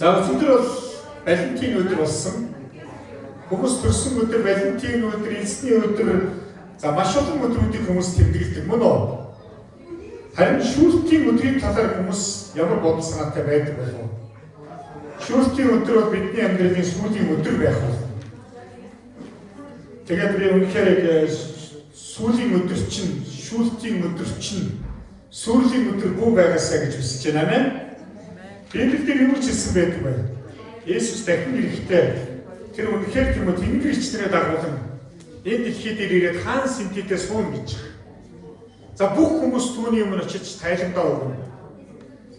За өдөр бол Валентин өдөр болсон. Хүмүүс төрсөн өдөр, Валентин өдөр, эзний өдөр, за маш олон өдрүүдийг хүмүүс тэмдэглэдэг мөн үү? Харин шүүлтийн өдрийн талаар хүмүүс ямар бодол санаатай байдаг болов уу? Шүүлтийн өдөр бол бидний амьдралын сүүлийн өдөр байх болно. Тэгээд би үнэхээр сүүлийн өдөр чинь, шүүлтийн өдөр чинь, сүүлийн өдөр бүү байгаасаа гэж хүсэж байна. Амен. Библиэлд юу хэлсэн байдаг вэ? Есүс дахин ирэхдээ тэр үнэхээр тийм үү Тэнгэр ичнэрээ дагуулan энэ дэлхий дээр ирээд хаан синтидээ суун гэж. За бүх хүмүүс түүний өмнө очиж тайландаа өгнө.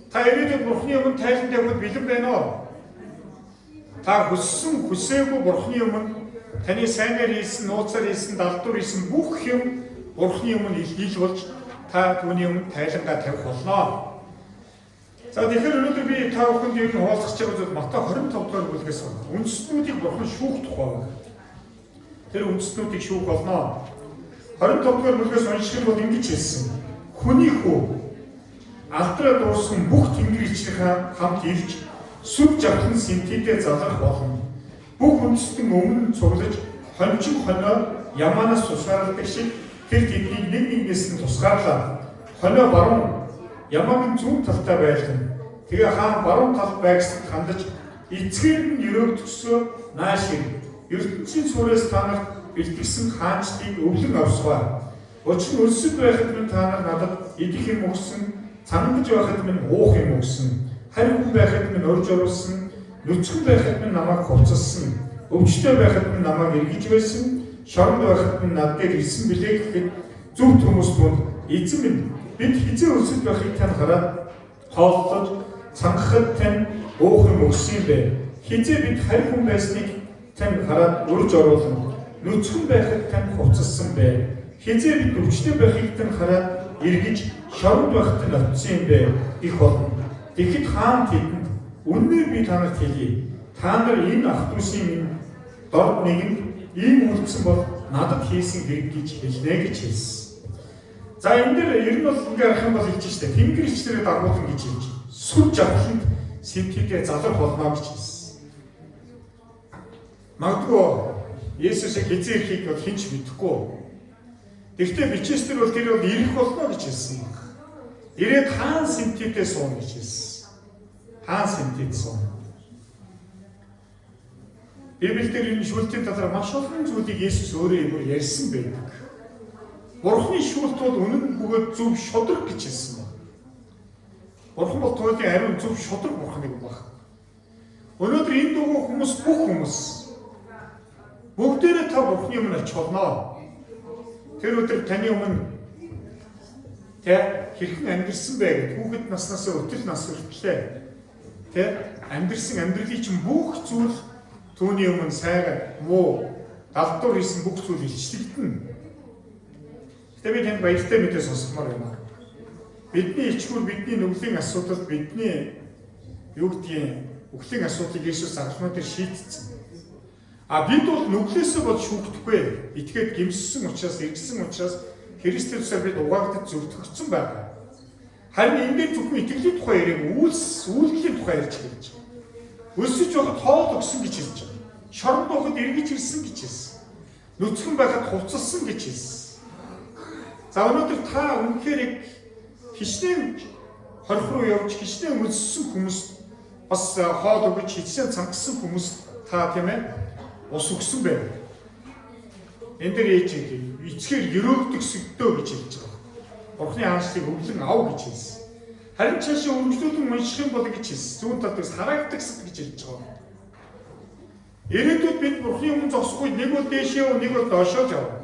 Та ирээдүйд Бурхны өмнө тайланд явахд бэлэн байна уу? Та хүссэн хүсээгүй Бурхны өмнө таны сайнаар хийсэн, нууцаар хийсэн, далдуур хийсэн бүх юм Бурхны өмнө ил болж та түүний өмнө тайландаа тавих болно. За тэгэхээр өнөөдөр би та бүхэнд ер нь хуваалцах гэж байгаа Матай 25 дугаар бүлгээс үндэстнүүдийг Бурхан шүүх тухай байна. Тэр үндэстнүүдийг шүүх болно. 25 дугаар бүлгээс унших бол ингэж хэлсэн. Хүний хүү алдраа дууссан бүх Тэнгэр ичнийхээ хамт ирж сүв жавхан синтидээ залрах болно. Бүх үндэстэн өмнө цуглаж хончин хонио ямаанаас тусгаарладаг шиг тэр тэднийг нэг нэгнээс нь тусгаарлаа. Хонио баруун ямаагийн зүүн талтай байлгана. Тэгээ хаан баруун талд байгсад хандаж эцгээр нь өрөөгдсөө нааш ир. ертөнцийн суурьас та нарт бэлтгэсэн хаанчлыг өвлөн авсгаа. Учир нь өлсөд байхад минь та нар надад идэх юм өгсөн, цангаж байхад минь уух юм өгсөн, харь хүн байхад минь орж оруулсан, нүцгэн байхад минь намайг хувцалсан, өвчтөй байхад минь намайг эргэж байсан, шоронд байхад минь над дээр ирсэн билээ гэхэд зөвхт хүмүүс түнд эзэн минь бид хизээ өлсөд байхыг тань хараад хооллож цангахад тань уух юм өгсөн юм бэ. Хизээ бид харь хүн байсныг тань хараад урьж оруулна. Нүцгэн байхад тань хувцалсан бэ. Хизээ бид өвчтөй байхыг тань хараад эргэж шоронд байхад тань очсон юм бэ. Их болно. Тэгэхэд хаан тэдэнд үнээр би танарт хэлье. Та нар энэ ах дүүсийн минь дорд нэгэнд ийм үйлдсэн бол надад хийсэн хэрэг гэж хэлнэ гэж хэлсэн. За энэ дээр ер нь бол ингээ арах юм бол хэлж штэ. Тэнгэр ичнэрээ дагуулсан гэж хэлж. Сүв жавхланд синтидээ залрах болно гэж хэлсэн. Магадгүй Есүсийг хизээ ирэхийг бол хэн ч мэдэхгүй. Гэхдээ бичээстэр бол тэр бол ирэх болно гэж хэлсэн баг. Ирээд хаан синтидээ суун гэж хэлсэн. Хаан синтид суун. Библиэлд энэ шүүлтийн талаар маш олон зүйлийг Есүс өөрөө ярьсан байдаг. Бурхны шүүлт бол үнэн бөгөөд зөв шудраг гэж хэлсэн байна. Бурхан бол туйлын ариун зөв шудраг бурхныг баг. Өнөөдөр энэ дуугүй хүмүүс бүх хүмүүс бүгдээрээ та Бурхны өмнө очих болно. Тэр өдөр таны өмнө хэрхэн амьдэрсэн бэ гэдэг хүүхэд наснаас өтөл нас хүртлээ амьдэрсэн амьдралын чинь бүх зүйл түүний өмнө сайхан муу далдуур хийсэн бүх зүйл илчлэгдэнэ. Тэгвэл би танд баяртай мэдээ сонсгомоор байна. Бидний ичгүүр бидний нүглийн асуудал бидний юу гэдгийг үхлийн асуудлыг Есүс агшмаар шийдсэн. А бид бол нүглээсээ бол шүүгдэхгүй. Итгээд гимссэн учраас, эргэсэн учраас Христосээр бид угаагдаж зөвтгөгдсөн байна. Харин энэ дээр зөвхөн итгэлийн тухай яриаг үйлдэлийн тухай ярьж хэлж байна. Өсөж байхад хоол өгсөн гэж хэлж байна. Шоронд байхад эргэж ирсэн гэж хэлсэн. Нүцгэн байхад хувцалсан гэж хэлсэн. За өнөөдөр та үнэхээр хичнээн хорих руу явж хичнээн өссөн хүмүүс бас хоол өгөж хичнээн цангасан хүмүүс та тийм ээ ус өгсөн байна. Энд дээр ээж эцгээр өрөөгдөг сэгдөө гэж хэлж байгаа. Бурхны хаанчлыг өвлөн ав гэж хэлсэн. Харин цаашаа өргөжлүүлэн унших юм бол гэж хэлсэн. Зүүн талдаас харагдагсад гэж хэлж байгаа. Ирээдүйд бид Бурхны өмнө зогсохгүй нэг бол дээшээ нэг бол доошоо жав.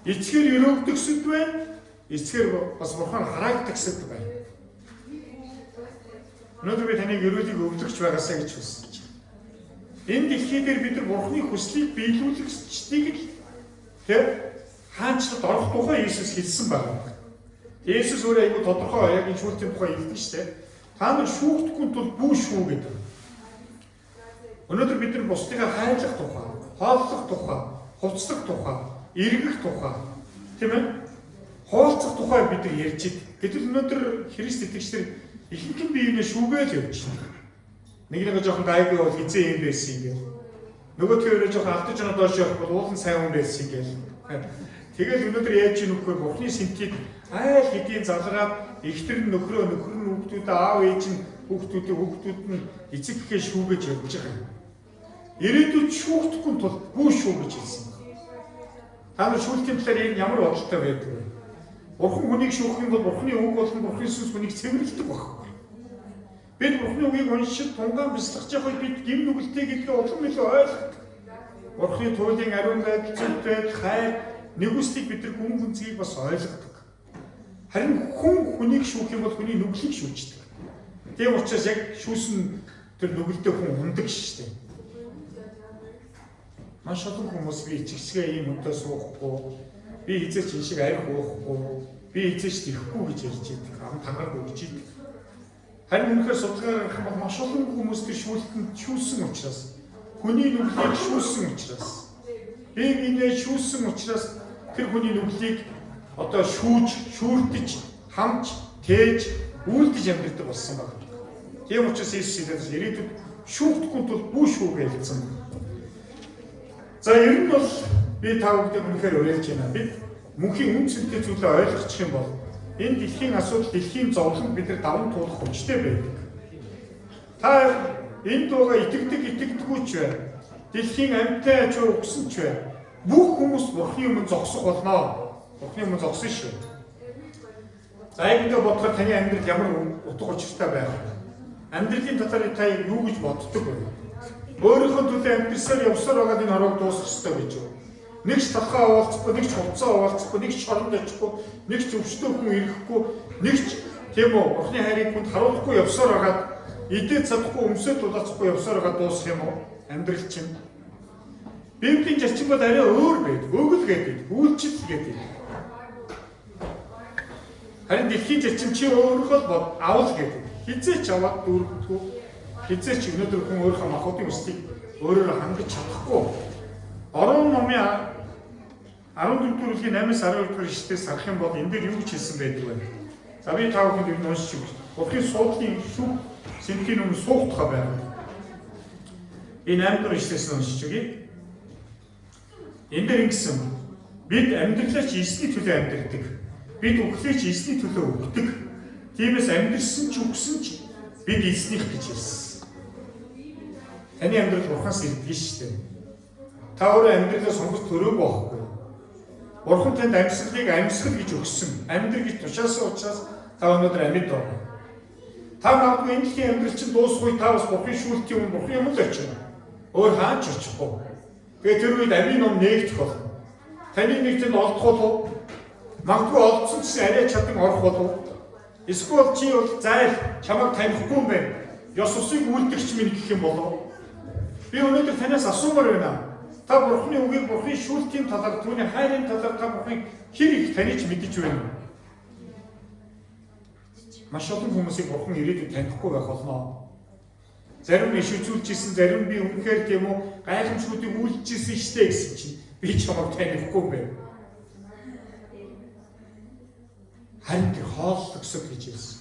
Эцгээр өрөөгдөгсөд байна. Эцгээр бас Бурхан харагдагсад байна. Өнөөдөр би таныг өрөөлийг өвлөгч байгаасаа гэж хүсэж байна. Энэ дэлхий дээр бид нар Бурхны хүслийг биелүүлэгчдийг л хаанчлалд орох тухай Есүс хэлсэн байна. Есүс өөрөө айгүй тодорхой яг энэ шүүлтийн тухай хэлдэг шүү дээ. Та нар шүүгдэхгүй тул бүү шүү гэдэг. Өнөөдөр бид нар бусдыгаа хайрлах тухай, хооллох тухай, хувцлах тухай, эргэх тухай, тийм ээ? Хоолцох тухай бид нар ярьж идэг. Гэтэл өнөөдөр Христ итгэгчдэр ихэнх нь биенээ шүүгээл явж байна. Нэг жоохон гайгүй бол хизээ юм байсан юм гээл. Нөгөө төрөө жоохон автаж оноо доош явах бол уулын сайн хүн байсан юм гээл. Тэгэл өнөөдөр яаж ийн нөхөр Бурхны сэнтийг айл хэдийн залгаад ихтер нь нөхрөө нөхөр нь хүүхдүүд аав ээж нь хүүхдүүд нь эцэг гэхээ шүүгэж явж байгаа. Ирээдүйд шүүгдэхгүй тул бүү шүү гэж хэлсэн. Та нар шүүлтийн талаар энэ ямар бодолтой байдаг вэ? Бурхан хүнийг шүүх юм бол Бурхны үг болон Бурхны сүнс хүнийг цэвэрлэдэг байхгүй. Бид Бурхны үгийг уншиж тунгаан бяцлах жахад бид гим нүгэлтэй гэдгээ улам илүү ойлгох. Бурхны туйлын ариун байдал, зөв байдал, хайр, нэгүслийг бид нар хүн хүнцгийг бас ойлгодог. Харин хүн хүнийг шүүх юм бол хүний нүглийг шүүждэг. Тийм учраас яг шүүсэн тэр нүгэлтэй хүн ундаг шүү дээ. Маш олон хүмүүс би ичгсгээ ийм өдөө суухгүй, би эзэж энэ шиг арх уухгүй, би эзэж тэхгүй гэж ярьж байдаг. Ам тагааг өгч идэг. Харин үнэхээр судалгаар гарах бол маш олон хүмүүс тэр шүүлтэнд шүүсэн учраас, хүний нүглийг шүүсэн учраас, би энэ шүүсэн учраас тэр хүний нүглийг одоо шүүртэж, хамж, тээж, үйлдэж амьддаг болсон байна. Тийм учраас Иесус хэлээд ирээдүйд шүүхдэггүй тул бүү шүүгээ хэлсэн. За ер нь бол би та бүхэнд үнэхээр уриалж байна. Бид мөнхийн үн цэнтэй зүйлээ ойлгочих юм бол энэ дэлхийн асуудал, дэлхийн зовлон бид даван туулах хүчтэй байдаг. Та энэ дуугаа итгэдэггүй ч бай. Дэлхийн амьтан ачуу өгсөн ч бай. Бүх хүмүүс Бурхны өмнө зогсох болно. Бурхны өмнө зогсон шүү. За ингэ бодоход таны амьдрал ямар утга учиртай байх вэ? Амьдралын татар та юу гэж боддог вэ? Өөрийнхөө төлөө амьдсаар явсаар байгаа энэ хорог дуусах ёстой гэж юу? Нэг ч талхаа уулзахгүй, нэг ч хувцас уулзахгүй, нэг ч шоронд очихгүй, нэг ч өвчтөө хүн ирэхгүй, нэг ч тийм үү Бурхны хайрыг хүнд харуулахгүй явсаар байгаад идэж чадахгүй, өмсөд дулаацахгүй явсаар байгаа дуусах юм уу? Амьдрал чинь. Библийн зарчим бол арай өөр байдаг. Өгөл гэдэг, үйлчлэл гэдэг. Харин дэлхийн зарчим чи өөрөө бол авал гэдэг. Хизээч аваад дүүрдэггүй. Хизээч өнөөдөр хүн өөрийнхөө махбодын өслийг өөрөөр хангаж чадахгүй. Орон номын 14 дуургийн 8-аас 12 дугаар ишлэлээс харах юм бол энэ дээр юу гэж хэлсэн байдаг вэ? За би та бүхэнд энэ уншиж өгье. Бурхны суудлын шүүх сэнтийн өмнө суухдах байна. Энэ 8 дугаар ишлэлээс уншиж өгье. Энэ дээр ингэсэн бид амьдралаач эсний төлөө амьдрдаг. Бид үхлээч эсний төлөө өгдөг. Тиймээс амьдрсан ч үхсэн ч бид эснийх гэж хэлсэн. Таны амьдрал Бурханаас ирдэг шүү дээ. Та өөрөө амьдралаа сонгож төрөөгүй байхгүй. Бурхан танд амьсгалыг амьсгал гэж өгсөн. Амьдрал гэж тушаасан учраас та өнөөдөр амьд байна. Та магадгүй энэ дэлхийн амьдрал чинь дуусгүй та бас Бурханы шүүлтийн өмнө Бурханы өмнө очино. Өөр хаач очихгүй. Тэгээ тэр үед амийн ном нээгдэх болно. Таны нэгтэнд олдох болов. Магадгүй олдсон ч арай чадан орох болов. Эсвэл чи бол зайл чамайг танихгүй юм байна. Ёс усыг үлдэгч минь гэх юм болов. Би өнөөдөр танаас асуумаар байна. Та Бурханы үгийг Бурханы шүүлтийн талаар, түүний хайрын талаар та Бурханы хэр их таньж мэдэж байна. Маш олон хүмүүсийг Бурхан ирээдүйд танихгүй байх болно. Зарим нь иш үзүүлжсэн, зарим би үнэхээр тийм үү гайхамшгуудыг үйлдэжсэн штэ гэсэн чинь би чамайг танихгүй юм байна. Харин тэр хооллогсод гэж хэлсэн.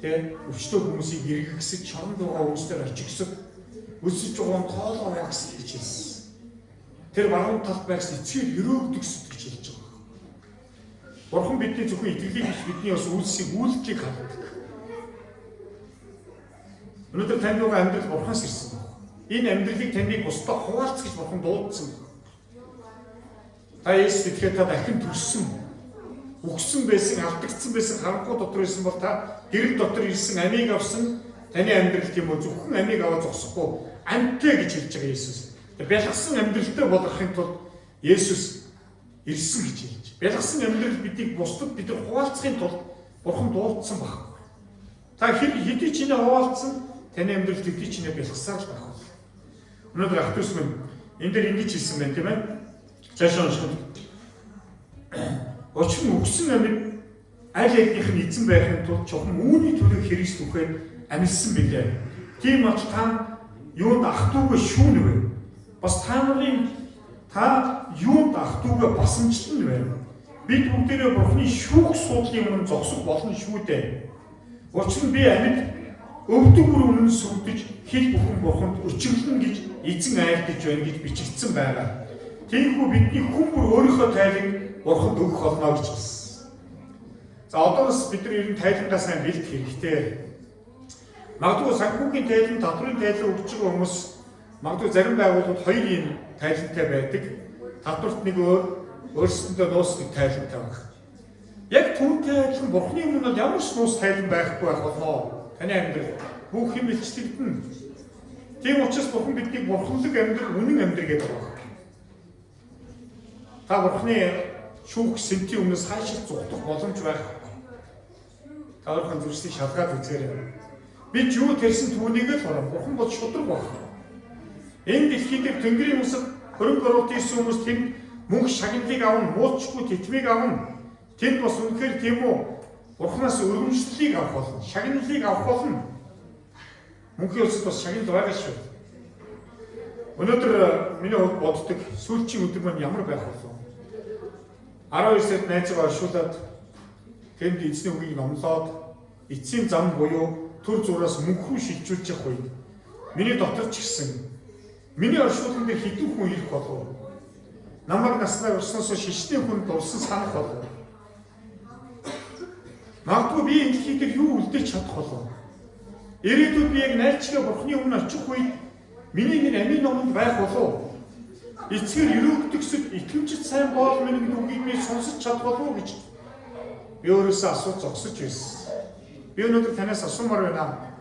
Тэ өвчтөө хүмүүсийг эргэсэж, шоронд байгаа хүмүүсээр очигсод, өсөж байгаа тоолоо байгсад гэж хэлсэн. Тэр баруун талд байсан эцгээр өрөөгдөгсөд гэж хэлж байгаа. Бурхан бидний зөвхөн итгэлийг биш бидний бас үйлсийг үйлчлийг хаддаг. Өнөөдөр танд байгаа амьдрал Бурханаас ирсэн байна. Энэ амьдралыг таныг бусдад хуваалц гэж Бурхан дуудсан байна. Та Есүс итгэхэд та дахин төрсөн. Үгсэн байсан, алдагдсан байсан харанхуй дотор ирсэн бол та гэрэл дотор ирсэн амийг авсан таны амьдрал тийм үү зөвхөн амийг аваад зогсохгүй амьтаа гэж хэлж байгаа Есүс. Бялгасан амьдралтай болгохын тулд Есүс ирсэн гэж хэлж. Бялгасан амьдрал бидийг бусдад бид хуваалцахын тулд Бурхан дуудсан баг. Та хэдий ч энэ хуваалцсан таны амьдрал хэдий ч энэ бялгасаар л байх бол. Өнөөдөр ах トゥ минь энэ дээр ингэж хэлсэн байна тийм ээ. Цаашаа унших. Учир нь үгсэн амьд аль алийнх нь эзэн байхын тулд чухам үүний төлөө Христ үхээр амьдсан билээ. Тийм ч та юунд ах トゥ гээ шүүнэвэ. Бас та юунд ах トゥ гээ басамжлан байна. Бид бүгдээрээ Бурханы шүүх суудлын өмнө зогсох болно шүү дээ. Учир нь би амьд өвдөг бүр өмнө сүрдэж хэл бүхэн бурханд өчөглөн гэж эзэн айлдаж байна гэж бичигдсэн байгаа. Тиймээс бидний хүн бүр өөрийнхөө тайлыг бурханд өгөх болно гэж хэлсэн. За одоос бид нар ер нь тайлангаас сайн бэлдэх хэрэгтэй. Магадгүй санхүүгийн тайлан, татврын тайлан өгч байгаа хүмүүс магадгүй зарим байгууллагууд хоёрын тайлантай байдаг. Татварт нэг өөрсөндөө нуус нэг тайлантай байна. Яг түүнтэй адилхан бурхны өмнө ямар ч нуус тайлан байхгүй байх болно. Таны амьдрал бүх юм илчлэгдэнэ. Тийм учраас бурхан бидний бурханлаг амьдрал, үнэн амьдрал гэдэг байна. Та бурхны шүүх сэнтийн өмнөөс хаашаа зугдах боломж байхгүй. Та бурхан зүрхсийг шалгаад үзээрэй. Бид юу тэрсэн түүнийг л хараа. Бурхан бол шудраг байна. Энэ дэлхий дээр Тэнгэрийн усад хөрөнгө оруулалт хийсэн хүмүүс тэнд мөнх шагналыг авна, муучгүй тэтмийг авна. Тэнд бас үнэхээр тийм үү? Бурханаас өргөмжлөлийг авах болно, шагналыг авах болно. Мөнхийн улсад бас шагнал байгаа шүү. Өнөөдөр миний хувьд боддог сүүлчийн өдөр маань ямар байх вэ? 12 сард найзгаа оршуулад тэнд эзний үгийг номлоод эцсийн зам буюу төр зураас мөнх рүү шилжүүлчих үед миний дотор ч гэсэн миний оршуулган дээр хэдэн хүн ирэх болов? Намайг наснаа өрснөөс шишний хүн дурсан санах болов? Магадгүй би энэ дэлхий дээр юу үлдээж чадах болов? Ирээдүйд би яг найлчгаа бурхны өмнө очих үед миний энэ амийн номонд байх болов? Эцгээр өрөөгдөгсөд итгэмжит сайн боол минь гэдэг үгийг би сонсож чадах болов гэж би өөрөөсөө асууж зогсож байсан. Би өнөөдөр танаас асуумаар байна.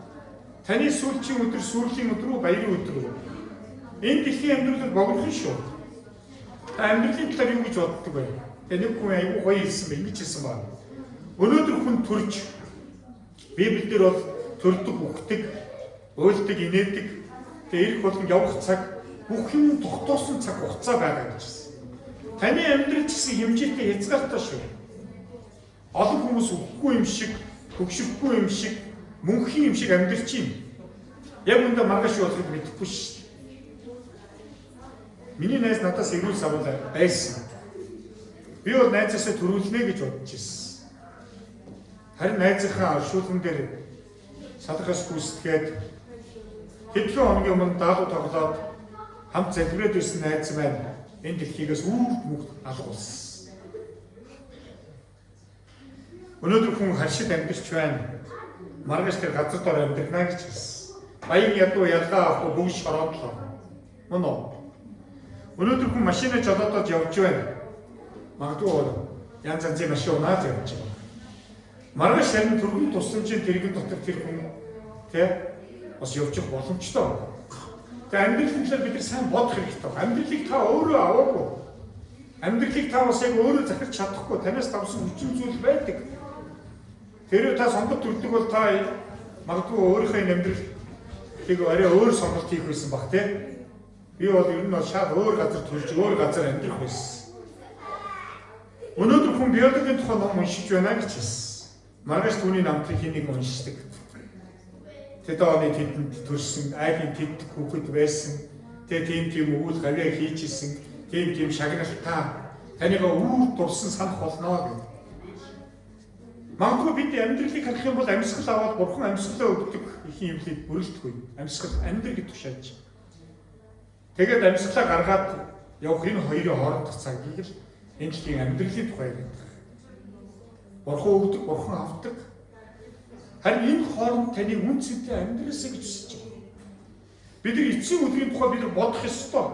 Таны сүүлчийн өдөр, сүрлийн өдөр үү, баярын өдөр үү? Энэ дэлхийн амьдрал богинохон шүү. Та амьдралын талаар юу гэж боддог вэ? Нэг хүн аягүй гоё хэлсэн бэ, ингэж хэлсэн байна. Өнөөдөр хүн төрж Библиэлд бол төрдөг, үхдэг, уйлдаг, инээдэг, тэгээ ирэх болон явах цаг бүх юм тогтоосон цаг хугацаа байгаа гэж хэлсэн. Таны амьдрал ч гэсэн хэмжээтэй хязгаартай шүү. Олон хүмүүс үхэхгүй юм шиг, хөгшөхгүй юм шиг, мөнхийн юм шиг амьдрч юм. Яг үүндээ маргааш юу болохыг мэдэхгүй шүү. Миний найз надаас ирүүл савал байсан. Би бол найзаасаа төрүүлнэ гэж бодож ирсэн. Харин найзынхаа оршуулган дээр салхаас гүйцэтгээд хэдхэн хоногийн өмнө даалуу тоглоод хамт залбираад байсан найз маань энэ дэлхийгээс үрд мөхд алгуулсан. Өнөөдөр хүн харшид амьдарч байна. Маргааш тэр газар дор амьдрна гэж хэлсэн. Баян ядуу ялгаа авахгүй бүгд шороодлоо. Мөн үү? Өнөөдөр хүн машинаа жолоодод явж байна. Магадгүй янз янзын машин унаад явж байна. Маргааш харин төргөн тусламжийн тэрэгэн дотор тэр хүн бас явчих боломжтой. Тэгээ амьдралын талаар бид нар сайн бодох хэрэгтэй. Амьдралыг та өөрөө аваагүй. Амьдралыг та бас яг өөрөө захирч чадахгүй. Танаас давсан хүчин зүйл байдаг. Тэр та сонгот төрдөг бол та магадгүй өөрийнхөө энэ амьдралыг арай өөр сонголт хийх байсан баг тий. Би бол ер нь шал өөр газар төрж өөр газар амьдрах байсан. Өнөөдөр хүн биологийн тухай ном уншиж байна гэж хэлсэн. Маргааш түүний намтрын нэг уншдаг. Тэд оны тэдэнд төрсэн, айлын тэд хүүхэд байсан. Тэгээ тийм үйл гавьяа хийжсэн, тийм шагналтай танийгаа үүр дурсан санах болно гэдэг. Магадгүй бид амьдралыг харах юм бол амьсгал аваад бурхан амьсгалаа өгдөг их юм лээ бүрэлдэхүй. Амьсгал амьдрал гэж тушааж. Тэгээд амьсгалаа гаргаад явах энэ хоёрын хоорондох цагийг л энэ дэлхийн амьдралын тухай гэдэг. Бурхан өгдөг, бурхан авдаг. Харин энэ хооронд таны үнцэнтэй амьдралсаа гэж хүсэж байна. Бид нар эцсийн өдрийн тухай бид нар бодох ёстой.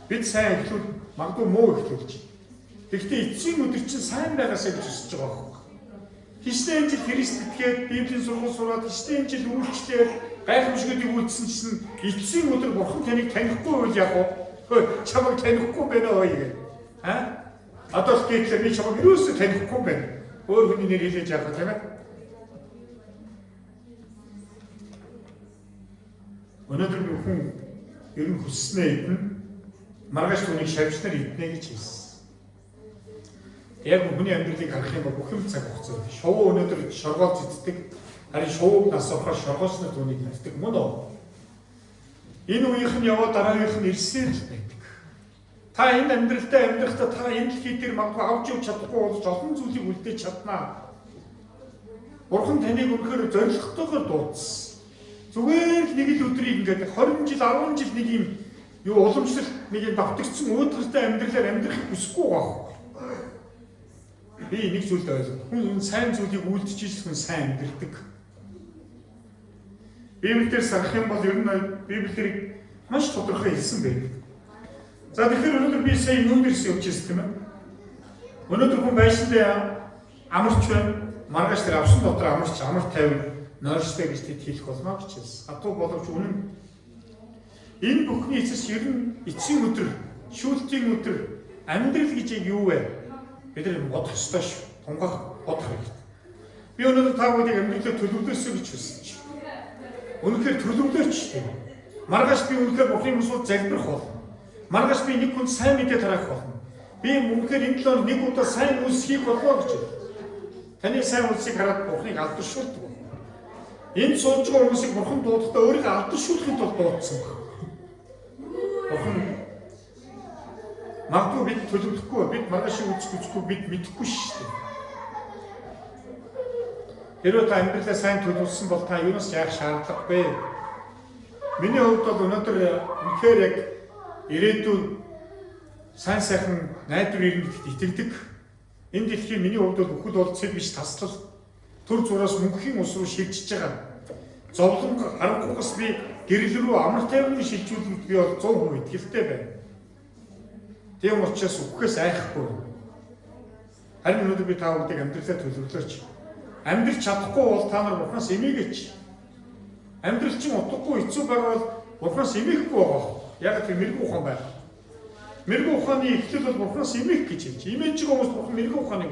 Бид сайн эхлүүл, магадгүй муу эхлүүлж. Тэгэхдээ эцсийн өдөр чинь сайн байгаасаа гэж хүсэж байгаа байхгүй. Хичнээн энэ жил Христ итгээд, Библийн сургууль сураад, хичнээн энэ жил үйлчлээд, гайхамшигуудыг үйлдсэн чинь эцсийн өдөр бурхан таныг танихгүй бол яг уу чамайг танихгүй байна уу гэх. Одоо л гэхлээр би чамайг юусоо танихгүй байна. Өөр хүний нэр хэлээж яах вэ тийм ээ? Өнөөдөр би хүн ер нь хүсснээ идэн маргааш түүнийг шавьчнаар иднэ гэж хэлсэн. Яг хүний амьдралыг харах юм бол бүх юм цаг хугацаа. Шувуу өнөөдөр шоргоолж иддэг. Харин шувууг нас орохоор шоргоолсноо түүнийг иддэг мөн үү? Энэ үеийнх нь яваа дараагийнх нь ирсээр л байдаг. Та энэ амьдралтай амьдрахдаа та энэ дэлхий дээр магадгүй авч явж чадахгүй болж олон зүйлийг үлдээж чаднаа. Бурхан таныг үнэхээр зоригтойгоор дуудсан. Зүгээр л нэг л өдрийг ингээд 20 жил 10 жил нэг юм юу уламжлалт нэг юм давтагдсан өөдрөлтэй амьдралаар амьдрахыг хүсэхгүй байгаа. Би нэг зүйлд ойлгоо. Хүн сайн зүйлийг үйлдэж хүн сайн амьдрдаг. Библиэлд сарах юм бол ер нь Библиэлд маш тодорхой хэлсэн байдаг. За тэгэхээр өнөөдөр би сая нүүдэрс явж ирсэн тийм ээ. Өнөөдөр хүн байшиндаа амарч байна. Маргааш тэр авсан дотор амарч амар тавь нойрстой гэж тэд хэлэх болно гэж хэлсэн. Хатуу боловч үнэн энэ бүхний эцэс ер нь эцсийн өдөр, шүүлтийн өдөр амьдрал гэж юу вэ? Бид нар бодох ёстой шүү. Тунгаах бодох хэрэгтэй. Би өнөөдөр та бүхнийг амьдралаа төлөвлөөсэй гэж хүсэж байна. Үнэхээр төлөвлөөч тийм. Маргааш би үнэхээр Бурхны mëсууд залбирах болно. Маргааш би нэг хүн сайн мэдээ тараах болно. Би үнэхээр энэ талаар нэг удаа сайн үйлс хийх болов гэж байна. Таны сайн үйлсийг хараад Бурхныг алдаршуулдаг байна. Энд сууж байгаа хүмүүсийг Бурхан дуудахдаа өөрийгөө алдаршуулахын тулд дуудсан байна. Бурхан магадгүй бид төлөвлөхгүй, бид маргаашийг үзэхгүй, бид мэдэхгүй шүү дээ. Хэрвээ та амьдралаа сайн төлөвлөсөн бол та юунаас яах шаардлагагүй. Миний хувьд бол өнөөдөр үнэхээр яг ирээдүйн сайн сайхан найдвар ирнэ гэдэгт итгэдэг. Энэ дэлхийн миний хувьд бол бүхэл болцыг биш таслал төр зураас мөнхийн ус руу шилжиж байгаа. Зовлон харангуйгаас би гэрэл рүү амар тайван шилжүүлэхэд би бол 100% итгэлтэй байна. Тийм учраас үхээс айхгүй. Харин өнөөдөр би та бүхэнд амьдралаа төлөвлөөч. Амьдрч чадахгүй бол та нар Бурханаас эмээгээч. Амьдрал чинь утгагүй хэцүү байгаа бол Бурханаас эмээхгүй байгаа. Яг тэр мэрэгүү ухаан байна. Мэрэгүү ухааны эхлэл бол Бурханаас эмээх гэж хэлж. Эмээж байгаа хүмүүс Бурхан мэрэгүү ухааныг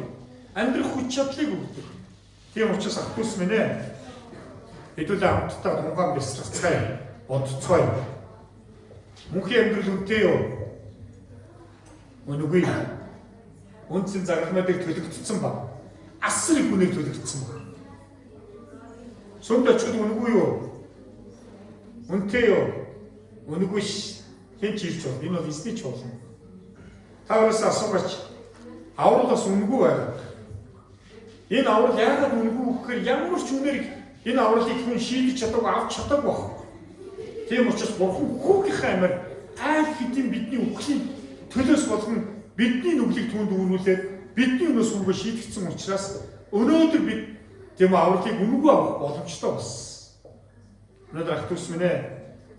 амьдрах хүч чадлыг өгдөг. Тийм учраас ахтус минь ээ. Хэдүүлээ хамтдаа тунгаан бясалгацгаая. Бодцгоё. Мөнхийн амьдрал үнэтэй юу? Үнэгүй. Үнцэн загламыг төлөгдсөн ба. Асар их хүнийг төлөгдсөн ба. Сүмд очиход үнэгүй юу? Үнэтэй юу? Үнэгүй ш. Хэн ч хэлж бол энэ бол эзний ч болно. Та өөрөөсөө асуугач. Аврал бас үнэгүй байгаа. Энэ аврал яагаад үнэгүй гэхээр ямар ч үнээр энэ авралыг хүн шийдэж чадаагүй авч чадаагүй байна. Тийм учраас Бурхан хүүгийнхээ амиар аль хэдийн бидний үхлийн төлөөс болгон бидний нүглийг түүнд үүрүүлээд бидний өнөөс хүүгээ шийдэгдсэн учраас өнөөдөр бид тийм авралыг үнэгүй авах боломжтой болсон. Өнөөдөр ах дүүс минь ээ,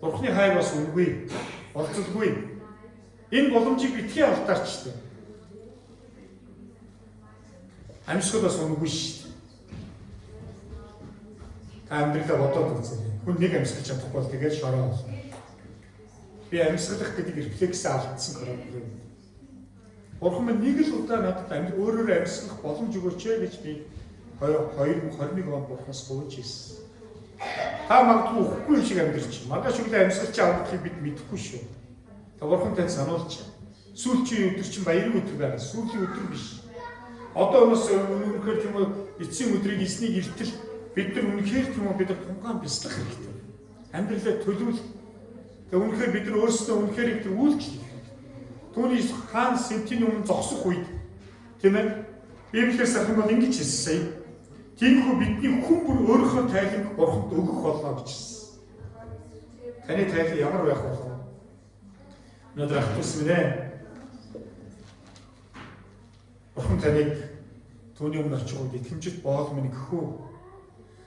Бурханы хайр бас үнэгүй, олзолгүй. Энэ боломжийг битгий алдаарч дээ. Амьсгал бас үнэгүй шүү дээ. Та амьдралаа бодоод үзье. Хүн нэг амьсгалж чадахгүй бол тэгээд шороо болно. Би амьсгалах гэдэг рефлексээ алдсан хэрэг. Бурхан минь нэг л удаа надад өөрөөр амьсгалах боломж өгөөч гэж би 2021 онд Бурханаас гуйж ирсэн. Та магадгүй үхэхгүй юм шиг амьдарч. Маргааш өглөө амьсгалч авахыг бид мэдэхгүй шүү. Та Бурхан тань сануулж. Сүүлчийн өдөр чинь баярын өдөр байгаа. Сүүлийн өдөр биш. Одоо өнөөс үнэхээр тийм үү эцсийн өдрийг эснийг эртэл бид нар үнэхээр тийм үү бид нар тунгаан бяцлах хэрэгтэй. Амьдралаа төлөвлөл. Тэг үнэхээр бид нар өөрсдөө үнэхээр их үйлчлэх. Түүний хаан сентийн өмнө зогсох үед тийм ээ Библиэс ахын бол ингэж хэлсэн. Тиймээс бидний хүн бүр өөрийнхөө тайланг Бурханд өгөх болно гэж хэлсэн. Таны тайлан ямар байх болов? Өнөөдөр ах トゥ минь ээ. Бурхан таныг түүний өмнө очиод итгэмжит боол минь гэхүү.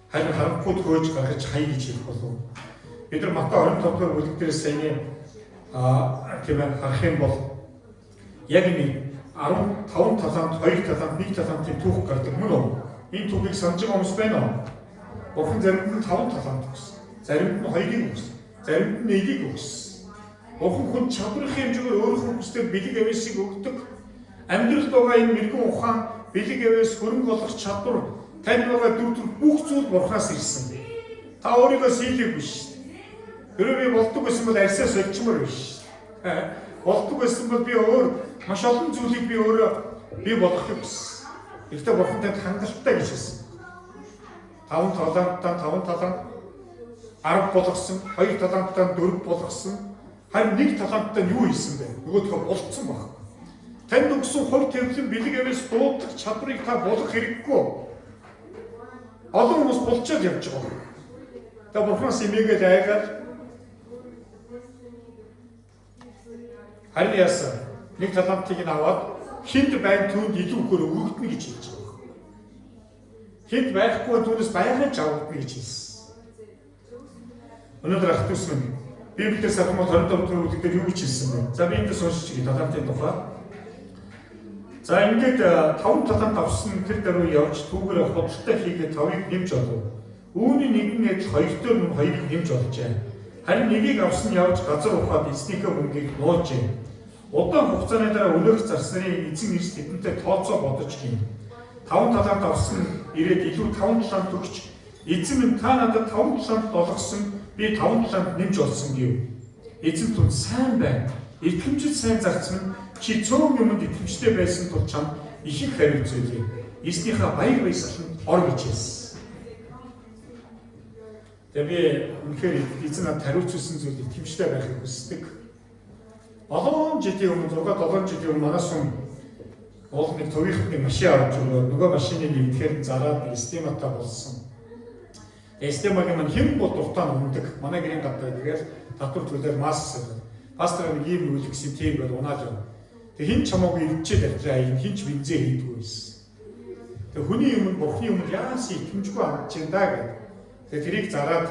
Харин харанхуй төөж гаргаж хай гэж хэлэх болов. Бид нар Матай 25 дугаар бүлэг дээр саяны тийм ээ харах юм бол яг энэ 15 талаанд 2 талаанд 1 талаантын түүх гардаг мөн үү? Энэ түүхийг санаж байгаа хүмүүс байна уу? Бурхан заримд нь 5 талаанд өгсөн. Заримд нь 2-ыг өгсөн. Заримд нь 1-ийг өгсөн. Бурхан хүн чадварын хэмжээгээр өөрийнхөө хүсдэг бэлэг авьяасыг өгдөг. Амьдралд байгаа энэ мэрэгэн ухаан бэлэг авьяас хөрөнгө олох чадвар танд байгаа дүр бүх зүйл Бурханаас ирсэн. Та өөрийгөө сийхээгүй шүү дээ. Хэрвээ би болдог байсан бол арьсаа сольчмор биш. Болдог байсан бол би өөр маш олон зүйлийг би өөрөө бий болгох юмсан. Ихтэй Бурхан танд хангалттай гэж хэлсэн. 5 талаантаа 10 болгосон, 2 талаантаа 4 болгосон. Харин 1 талаантаа юу хийсэн бэ? Нөгөөдгөө болцсон баг. Танд өгсөн хувь тавилан бэлэг авьяас дуудах чадварыг та болгох хэрэггүй. олон хүмүүс булчаад явж байгаа. Тэгээ Бурханаас эмээгээд айгаад харин яасан нэг талантыг нь аваад хинд байна түүнд илүү өгөхөөр өргөднө гэж хэлж байгаа. Хинд байхгүй түүнээс баягаж авахгүй гэж хэлсэн. Өнөөдөр ах トゥ ус минь Библиэс Салмон 27 дугаар бүлэг дээр юу гэж хэлсэн бэ? За би эндээс уншиж чиг талантын тухай. За ингээд 5 талант авсан тэр даруй явж түүгээр худалдаа хийгээд 5-ыг нэмж олов. Үүний нэгэн ээж 2-оор нь 2-ыг нэмж олжээ. Харин нэгийг авсан явж газар ухаад эзнийхээ мөнгийг нуужээ. Удаан хугацааны дараа өнөөх зарсныг эзэн ирж тэдэнтэй тооцоо бодож гин. 5 талант авсан ирээд илүү 5 талант өгч эзэн минь та надад 5 талант болгосон би 5 талант нэмж олсон гэв. Эзэн түн сайн байна. Итгэмжид сайн зарцсан чи цөөн юмд итгэмжтэй байсан тул чам их их хариуцуулъя. Эзнийхээ баяр баясгаланд ор гэж хэлсэн. Тэгээ би үнэхээр эзэн надад хариуцуулсан зүйл итгэмжтэй байхыг хүсдэг. Олон жилийн өмнө 6-7 жилийн өмнө манаас уул нэг төвийнхний машин авч өгөө. Нөгөө машины нэгтгэр зараад систематаа болсон. Системагийн маань хэн бол дуртаа ундаг. Манай гэрийн гадаа тэгээд татвар төлөөр масс. Пастор нэг юм үлгсэн тийм бол унааж байна. Тэг хин чамаагүй өвчээд авчраа юм хинч бензээ хийдгүй байсан. Тэг хүний юм бурхны юм яасан итгэмжгүй амж чинь даа гэдэг. Тэг тэрийг зараад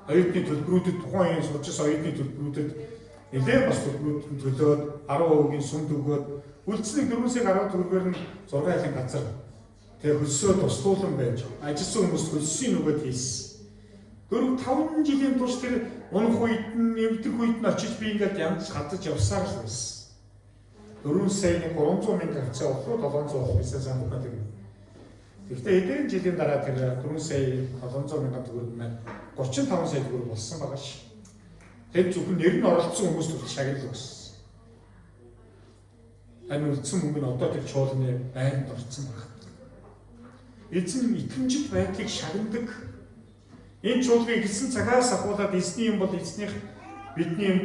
оюутны төлбөрүүдэд тухайн үеийн судалсан оюутны төлбөрүүдэд нэлээд бас төлбөрүүд төлөөд 10%-ийн сүмд өгөөд үлдсэний 4 сая 10 төгрөгөөр нь 6 айлын газар тэг хөлсөө тусдуулан байж ажилласан хүмүүс хөлсийн нөгөөд хийсэн. 4-5 жилийн турш тэр унах үед нь нэмдэг үед нь очиж би ингээд янз хадаж явсаар л байсан. 4 сая 300 мянган авцаа болов 700 авах байсан санагдаад байна. Гэхдээ эдгээр жилийн дараа тэр 4 сая 700 мянган төгрөг маань 35 сая төгрөг болсон байгаа ш. Тэр зөвхөн нэр нь оролцсон хүмүүст л шагнал өгсөн. Харин үлдсэн мөнгө нь одоо тэр чуулганы байранд орсон байна. Эзэн итгэмжит байдлыг шагнадаг. Энэ чуулгыг хэлсэн цагаас ахуулаад эзний юм бол эзнийх бидний юм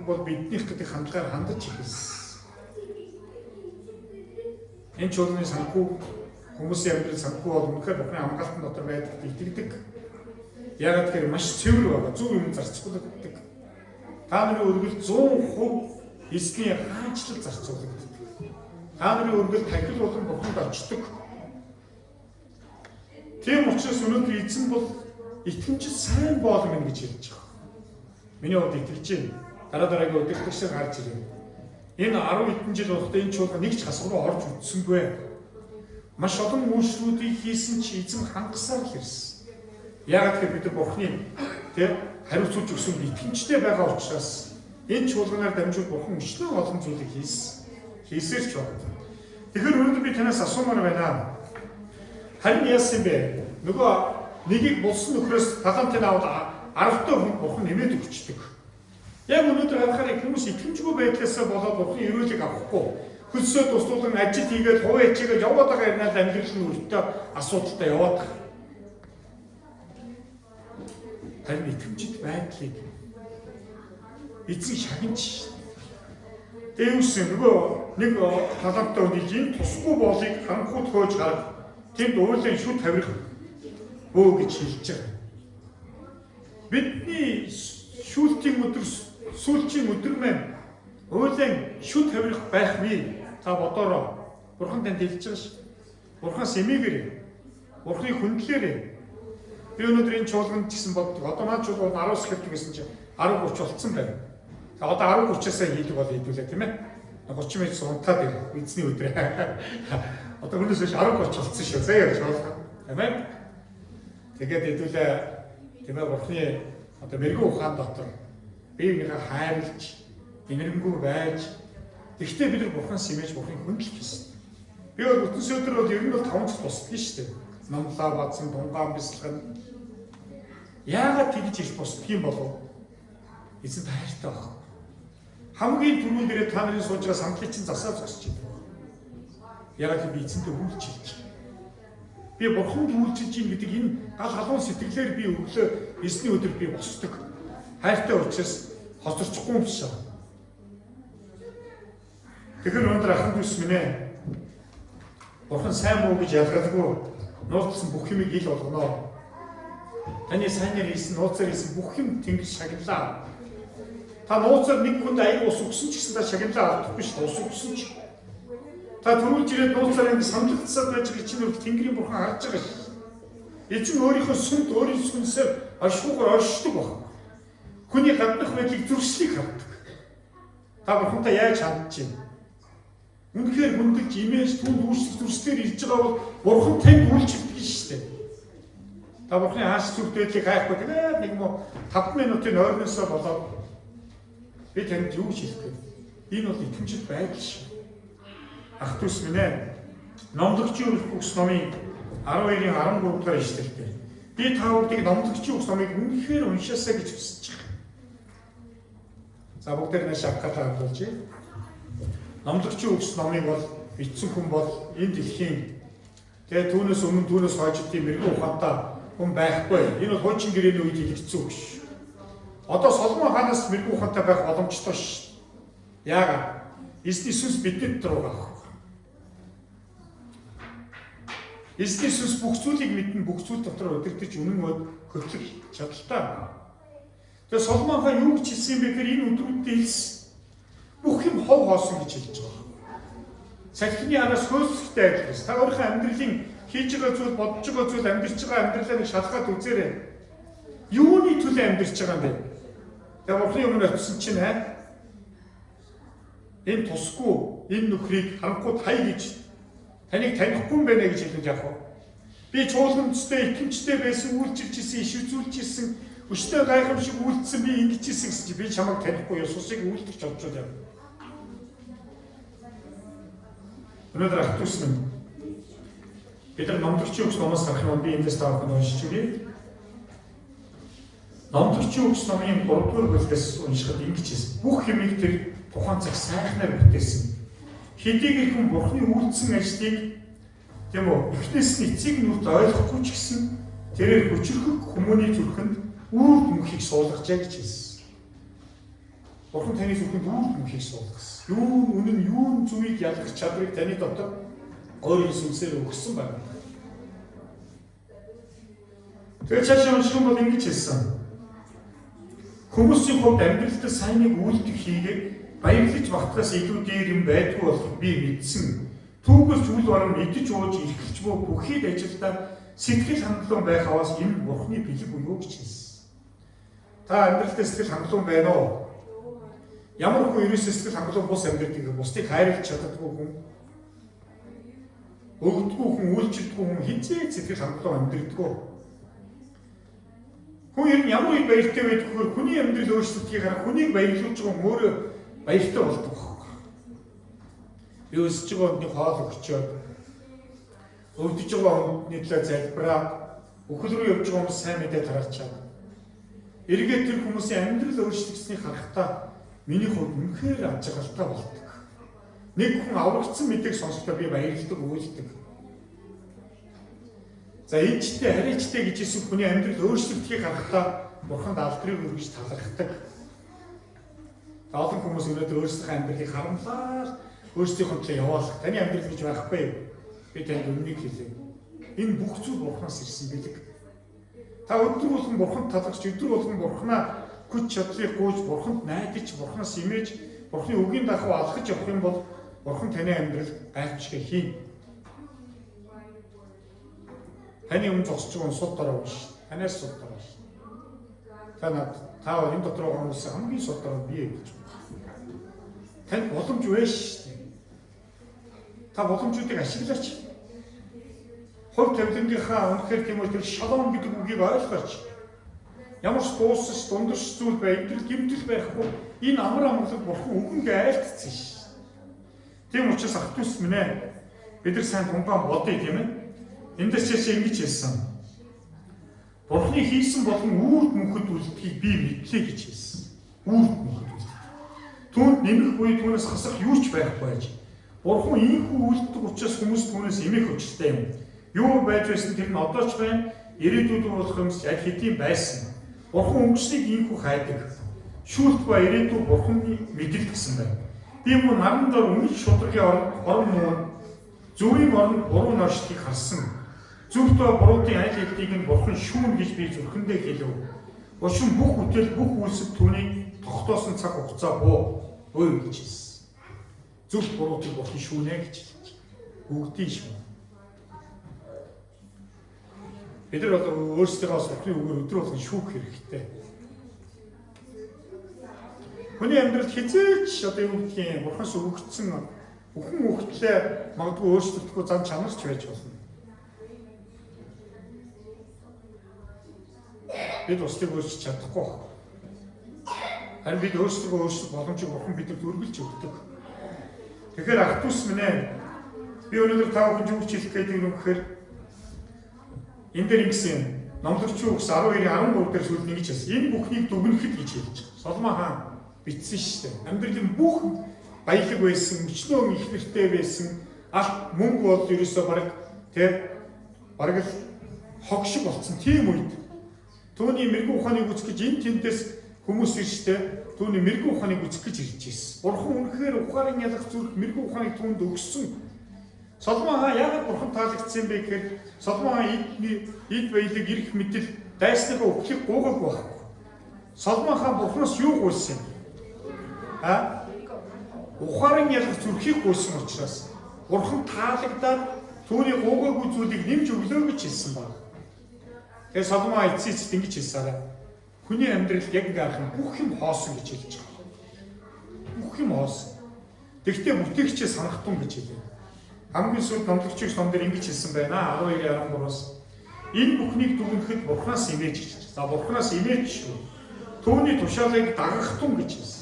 бол биднийх гэдэг хандлагаар хандаж эхэлсэн. Энэ чуулганы санхүү хүмүүсийн амьдрал санхүү бол үнэхээр Бурхны хамгаалтын дотор байдагт итгэдэг. Яагаад гэхээр маш цэвэр байгаа, зөв юм зарцуулагддаг. Та нарын өргөл 100% эзний хаанчлал зарцуулагддаг. Та нарын өргөл тахил болон Бурханд очдог. Тийм учраас өнөөдөр эзэн бол итгэмжид сайн боол минь гэж хэлж байгаа. Миний хувьд итгэж байна. Дараагийн өдөртөг шиг гарч ирээ. Энэ 10 хэдэн жил болохдоо энэ чуулга нэг ч хасах руу орж үтсэнгүй. Маш олон үйлчлүүдийг хийсэн чи эзэн хангасаар л ирсэн. Яагаад гэвэл бид нар Бурхны хариуцуулж өгсөн итгэмжтэй байгаа учраас энэ чуулганаар дамжуулж Бурхан өчнөө олон зүйлийг хийсээр ч байна. Тэгэхээр өнөөдөр би танаас асуумаар байна. Харин яасан бэ? Нөгөө нэгийг булсан нөхрөөс талантыг аваад 10 хүн Бурхан нэмээд өгчдөг. Яг өнөөдөр харахаар хүмүүс итгэмжгүй байдлаасаа болоод Бурханы өрөөлийг авахгүй хөлсөө тусдуулан ажил хийгээд хувь ачаагаа яваад байгаа юм амьдрал нь өртөө асуудалтай яваад байгаа. Харин итгэмжит байдлыг эзэн шагнаж Дэвс нөгөө нэг таланттай үнийг энэ тусгүй боолыг ханхуд хөөж гарах тэнд уурлын шүд тавирах бөө гэж хэлж байгаа. Бидний сүүлчийн өдөр маань уурлын шүд тавирах байх вэ? Та бодороо. Бурхан танд хэлж байгаа ш. Бурханаас эмээгээрэй. Бурханы хүндлээрэй. Би өнөөдөр энэ чуулганд гэсэн боддог. Одоо маань чуулганд 10-аас эхэлдэг гэсэн чинь 10-30 болцсон байна. Одоо 10-30-аас хийдэг бол хэдүүлээ тийм ээ. 30 минут сунтаад ирэх эзний өдрөө. Одоо өнөөс 10-30 болцсон шүү. Заяа чуулган. Амин. Тэгээд хэдүүлээ тийм ээ Бурханы одоо мэрэгэн ухаан дотор биеийнхээ хайрлж, энэрэнгүй байж тэгтээ бид нар Бурханаас имэж Бурханы хүндлэх гэсэн. Би бол бүтэн өдөр бол ер нь бол 5 цаг тусдаг шүү дээ. Номлоо бадсан, тунгаан бясалгана. Яагаад тэгж их босдох юм болов? Эзэн хайртай баг. Хамгийн түрүүн дээрээ та нарын сууж байгаа сандлыг чинь засаад засч байна. Яагаад би эзэнтэй үйлч хийж байна? Би Бурханд үйлчилж ийн гэдэг энэ гал халуун сэтгэлээр би өглөө 9-ний өдөр би босдог. Хайртай учраас хоцорчихгүй юм шиг. Тэгэхээр өнөөдөр ахын дүүс минь ээ. Бурхан сайн муу гэж ялгаагүй. нууцсан бүх юмыг ил болгоно. Таны сайнаар хийсэн, нууцаар хийсэн бүх юм Тэнгэр шагналаа. Та нууцаар нэг хүнд аяг ус өгсөн ч гэсэн та шагналаа алдахгүй шүү дээ. Ус өгсөн ч. Та түрүүлж ирээд нууцаар ингэ самлагдсаад байж байгаа чинь Тэнгэрийн бурхан харж байгаа шүү. Эзэн өөрийнхөө сүмд өөрийн сүнсээр ашгүйгээр оршдог баг. Хүний гаднах байдлыг зөрчлийг хардаг. Та бурхантай яаж хандж байна? Үнэхээр хүндэлж имэж түнд үүсэх зүрслэр ирж байгаа бол бурхан танд үйлчлдэг шүү дээ. Та бурханы хааш зүрх байдлыг хайхгүй тэгээд нэг мо 5 минутын ойрносоо болоод би танд юу хэлэх вэ? Энэ бол итгэмжит байдал шүү. Ах トゥ ус минь ээ. Номлогчийн үгс номын 12-ийн 13 дахь ишлэлтэй. Би та бүдгийг номлогчийн үгс номыг үнэхээр уншаасаа гэж хүсэж байна. За бүгдээр нь шавхатаа болж байна. Номлогчийн үгс номыг бол бичсэн хүн бол энэ дэлхийн тэгээ түүнээс өмнө түүнээс хойш тийм мэрэгэн ухаантай хүн байхгүй. Энэ бол хуучин гэрээний үед хэлэгдсэн үг шүү. Одоо Соломон хаанаас мэрэгэн ухаантай байх боломжтой шүү. Яагаад? Эзний сүнс бидний дотор байгаа. Эзний сүнс бүх зүйлийг мэднэ, бүх зүйл дотор удирдах үнэн хөдлөх чадaltaй. Тэгээ Соломон хаан юу гэж хэлсэн бэ гэхээр энэ өдрүүдэд хэлсэн. Бүх юм хов хоосон гэж хэлж байгаа. Сахины араас хөөсөлттэй адилхан. Та өөрийнхөө амьдралын хийж байгаа зүйл, бодож байгаа зүйл, амьдарч байгаа амьдралыг шалгаад үзээрэй. Юуны төлөө амьдарч байгаа юм бэ? Тэгээ бурхны өмнө очисон чинь энэ тусгүй, энэ нөхрийг харахгүй тай гэж таныг танихгүй юм байна гэж хэлээд яах вэ? Би чуулгамжтай, итгэмжтэй байсан, үйлчилж исэн, иш үзүүлж исэн, өштэй гайхамшиг үйлдсэн би ингэж исэн гэж би чамайг танихгүй Есүсийг үйлдэж чадчихвал яа. Өнөөдөр ах トゥ ус минь бид нар номлогчийн үгс номоос харах юм би эндээс таах нь уншиж өгье. Номлогчийн үгс номын 3 дугаар бүлгээс уншихад ингэж хэлсэн. Бүх юмыг тэр тухайн цаг сайхнаар бүтээсэн. Хэдийгээр хүн бурхны үйлдсэн ажлыг тийм үү эхнээс нь эцэг нүрт ойлгохгүй ч гэсэн тэрээр хүчрхэг хүмүүний зүрхэнд үр дүнхийг суулгажээ гэж хэлсэн. Бурхан таны зүрхэнд үр дүнхийг суулгасан. Юу үнэн юун зүгийг ялгах чадварыг таны дотор өөрийн сүнсээр өгсөн байна. Тэгээд цаашаа унших бол ингэж хэлсэн. Хүмүүсийн хувьд амьдралд сайныг үйлдэх хийгээд баярлаж багтахаас илүү дээр юм байдгүй болохыг би мэдсэн. Түүгэрч үл барам мэдж ууж эрхэлж буй бүхий л ажилдаа сэтгэл хангалуун байх аваас энэ бурхны бэлэг буюу гэж хэлсэн. Та амьдралд сэтгэл хангалуун байна уу? Ямар хүн ерөөсөө сэтгэл хангалуун бус амьдралыг бусдыг хайрлах чаддаггүй хүн, өгдөггүй хүн, үйлчлдэггүй хүн хизээ сэтгэл хангалуун амьдралдаггүй. Хүн ер нь ямар үед баяртай байдаг вөхөр хүний амьдрал өөрчлөлтийг харах, хүнийг баярлуулж байгаа хүн өөрөө баяртай болдог. Би өсөж байгаа хүнний хоол өгчөөд, өвдөж байгаа хүнний төлөө залбираад, өхөл рүү явж байгаа хүмүүс сайн мэдээ тараачаад, эргээд тэр хүмүүсийн амьдрал өөрчлөгдсөнийг харахтаа миний хувьд үнэхээр аж аргалтай болдог. Нэг хүн аврагдсан мэдээг сонсохдоо би баярлдаг, үйлдэг. За ээжтэй, харьяачтай гэж хэлсэн хүний амьдрал өөрчлөгдөхийг харахтаа бурханд алдрыг өргөж талархдаг. Олон хүмүүс өнөөдөр өөрсдийнхөө амьдралыг харамлаар өөрсдийнхөө төлөө яваалах. Таны амьдрал гэж байхгүй. Би танд үннийг хэлье. Энэ бүх зүйл бурханаас ирсэн бэлэг. Та өдөр болгон бурханд талархж, өдөр болгон бурханаа хүч чадлыг гуйж, бурханд найдаж, бурханаас имэж, бурханы үгийн дагуу алхаж явах юм бол бурхан таны амьдрал гайхамшиг хийн. Таны өмнө зогсож байгаа сул дорой биш. Танаас сул дорой биш. Та энэ дотор байгаа хүмүүс хамгийн сул дорой бие гэж. Танд боломж байна шүү дээ. Та боломжуудыг ашиглаач. Хувь тавилангийнхаа үнэхээр тийм үү тэр шалом гэдэг үгийг ойлгооч. Ямар ч дуусч, дундаж зүйл бай, энэ гэмтэл байхгүй. Энэ амар амгалаг бурхан үгэнгээ айлтцсан шүү. Тийм учраас ах トゥ ус минь ээ. Бид нар сайн тунгаан бодъё тийм ээ. Эндээс чи ингэж хэлсэн. Бурхны хийсэн болон үрд мөнхөд үлдэхийг би мэдлээ гэж хэлсэн. Үрд мөнхөд үлдэх. Түүнд нэмэх буй түүнээс хасах юу ч байхгүй байж. Бурхан ийхүү үлддэг учраас хүмүүс түүнээс эмээх учиртай юм. Юу байж байсан тэр нь одоо ч байна. Ирээдүйд болох юмс яг хэдийн байсан. Бурхан өнгөрснийг ийхүү хайдаг. Шүүлт ба ирээдүйд Бурханы мэдэл гэсэн байна. Би мөн наран дор өмнө шударгийн орон муу зөвийн орон буруу норчлыг харсан. Зөвхт ба буруудын аль хэдийг нь бурхан шүүн гэж би зүрхэндээ хэлв. Учир нь бүх үтэл бүх үйлсэд түүний тогтоосон цаг хугацаа буу гэж хэлсэн. Зөвхт буруудыг бурхан шүүнэ гэж хэлж. Бүгдийн шүүн. Бид нар бол өөрсдөө бурханы үгээр өдөр болгон шүүх хэрэгтэй. Хүний амьдралд хизээч одоо юу гэдгийг бурханаас өгөгдсөн бүхэн өгтлээ магадгүй өөрчлөгдөхгүй зам чанарч байж болно. Бид устдыг өөрчилж чадахгүй байна. Харин бид өөрсдөө өөрчлөх боломжийг бурхан бидэнд өргөлж өгдөг. Тэгэхээр ах トゥ ус минь ээ, би өнөөдөр та бүхэнд юу хэлэх гээд юм гэхээр энэ дээр ингэсэн номлогчийн үгс 12:13 дээр сүүлд ингэж хэлсэн. Энэ бүхнийг дүгнэхэд гэж хэлж байгаа. Соломон хаан бичсэн шүү дээ. Амьдралын бүх баялаг байсан, өчнөө их нэртэй байсан, алт мөнгө бол ерөөсөө бараг л хог шиг болсон тийм үед түүний мэрэгэн ухааныг үзэх гэж энэ тэндээс хүмүүс иржтэй түүний мэрэгэн ухааныг үзэх гэж ирж ирсэн. Бурхан үнэхээр ухаарын ялах зүрх мэрэгэн ухааныг түүнд өгсөн. Соломон хаан яагаад бурхан таалагдсан бэ гэхээр Соломон хаан эд баялаг ирэх мэдэл дайсныгаа өгөхийг гуугаагүй байхгүй. Соломон хаан бурханаас юу гуйсан юм? Ухаарын ялах зүрхийг гуйсан учраас бурхан таалагдаад түүний гуугаагүй зүйлийг нэмж өглөө гэж хэлсэн байна. Тэгээ Соломон эцэст ингэж хэлсэн. Хүний амьдралд яг ингэ арах нь бүх юм хоосон гэж хэлж байгаа. Бүх юм хоосон. Тэгвэл бүтээгчээ санахтун гэж хэлээ. Хамгийн сүүлд номлогчийн ном дээр ингэж хэлсэн байна. 12:13-аас энэ бүхнийг дүгнэхэд бурханаас имэж гэж. За бурханаас имэж шүү. Түүний тушаалыг дагахтун гэж хэлсэн.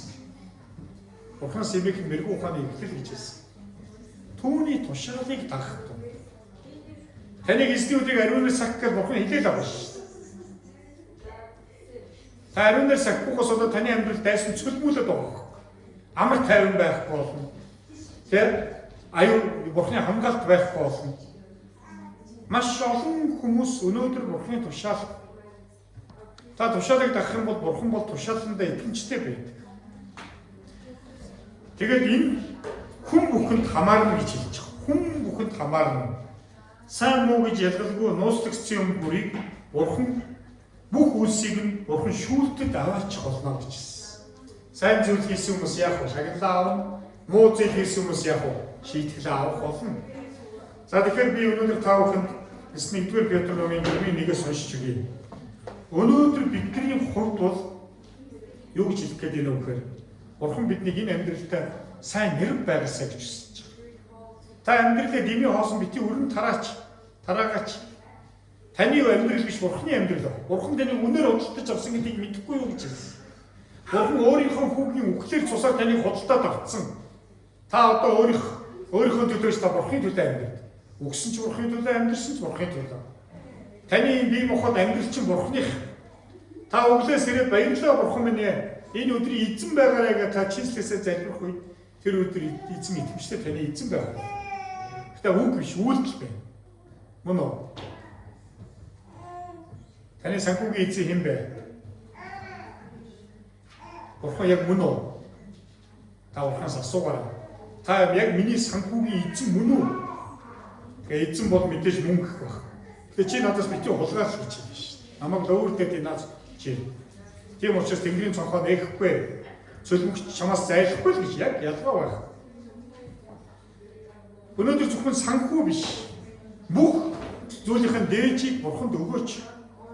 Бурханаас имэх нь мэрэгэн ухааны эвлэл гэж хэлсэн. Түүний тушаалыг дагахтун. Таныг эзний үдийг ариунаар сах гэж бурхан хэлээл авах шүү. Та ариунаар сахихгүйс одоо таны амьдрал дайсан цөлмүүлээд байгаа. Амар тайван байхгүй болно. Тэгэхээр аюу бурханы хамгаалалт байхгүй болно. Маш олон хүмүүс өнөөдөр бурханы тушаал та тушаалыг дагах юм бол бурхан бол тушааландаа итгэмжтэй байдаг. Тэгээд энэ хүн бүхэнд хамаарна гэж хэлж байгаа. Хүн бүхэнд хамаарна. Сайн муу гэж ялгалгүй нууцлагдсан юм бүрийг бурхан бүх үлсийг нь бурхан шүүлтэд аваачих болно гэж хэлсэн. Сайн зүйл хийсэн хүмүүс яах вэ? Шагналаа авна. Муу зүйл хийсэн хүмүүс яах вэ? Шийтгэл авах болно. За тэгэхээр би өнөөдөр та бүхэнд 1-р Петр номын 1-ээс уншиж өгье. Өнөөдөр бидний хувьд бол юу гэж хэлэх гээд байна вэ гэхээр бурхан биднийг энэ амьдралтай сайн нэрв байгаасаа гэж хүсэж байгаа. Та амьдралээ дэмий хоосон бити өрн тараагач. Таны амьдрал биш бурханы амьдрал. Бурхан таныг үнээр худалдаж авсан гэдгийг мэдэхгүй юу гэж хэлсэн. Бурхан өөрийнхөө хүүгийн үхлээр цусаар таныг худалдаад авсан. Та одоо өөрийнхөө төлөөс та бурханы төлөө амьдрал. Үгсэн ч бурханы төлөө амьдрсан ч бурханы төлөө. Таны бие махбод амьдрал чинь бурханых. Та өглөөс ирээд баярлалаа бурхан минь ээ. Энэ өдрийн эзэн байгаарай гэж та чинслээсээ залбирх үед тэр өдөр эзэн итгэмжтэй таны эзэн байгаа. Гэтэ үг биш үйлдэл байна. Мөн үү? Таны санхүүгийн эзэн хэн бэ? Бурхан яг мөн үү? Та бурханаас асуугаарай. Та яг миний санхүүгийн эзэн мөн үү? Тэгээ эзэн бол мэдээж мөнгө гэх баг. Тэгээ чи надаас бити хулгайлах гэж байна шүү дээ. Намайг лөвөр дээр наад чи. Тийм учраас Тэнгэрийн цонхоо нээхгүй. Цөлмөгч чамаас зайлахгүй л гэж яг ялгаа байна. Өнөөдөр зөвхөн санхүү биш. Бүх зүйлийн дээжийг бурханд өгөөч.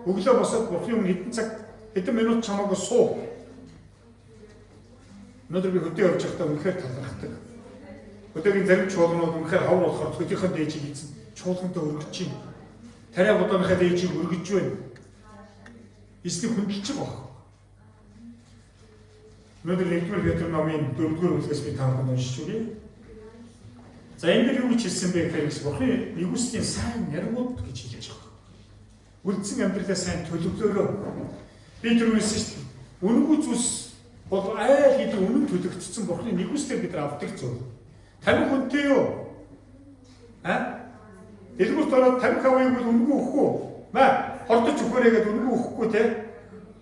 Өглөө босоод бурхны өмнө хэдэн минут чамаагүй суу. Өнөөдөр би хөдөө явж байхдаа үнэхээр талархдаг. Өдөөгийн зарим чуулганууд үнэхээр хавар болохоор хөдөөхийн дээжийг эзэн чуулгандаа өргөж чинь. Тариа бодооныхаа дээжийг өргөж байна. Эзнийг хүндэлж байгаа. Өнөөдөр 1-р Петр номын 4-р бүлгээс би таамаг уншиж өгье. За энэ дээр юу гэж хэлсэн бэ гэхээр бурхны нэгүслийн сайн нэргүүд гэж хэлж байгаа. Үлдсэн амьдралаа сайн төлөвлөөрөө. Би тэр үгүйсэн шүү дээ. Үнэгүй зүйлс бол айл гэдэг үнэн төлөгдсөн бурхны нэгүслээр бид нар авдаг зүйл. Тамхи хүнтэй юу? Дэлгүүрт ороод тамхи авъя бол үнэгүй өгөх үү? Хордож өгөөрэй гэдэг үнэгүй өгөхгүй те.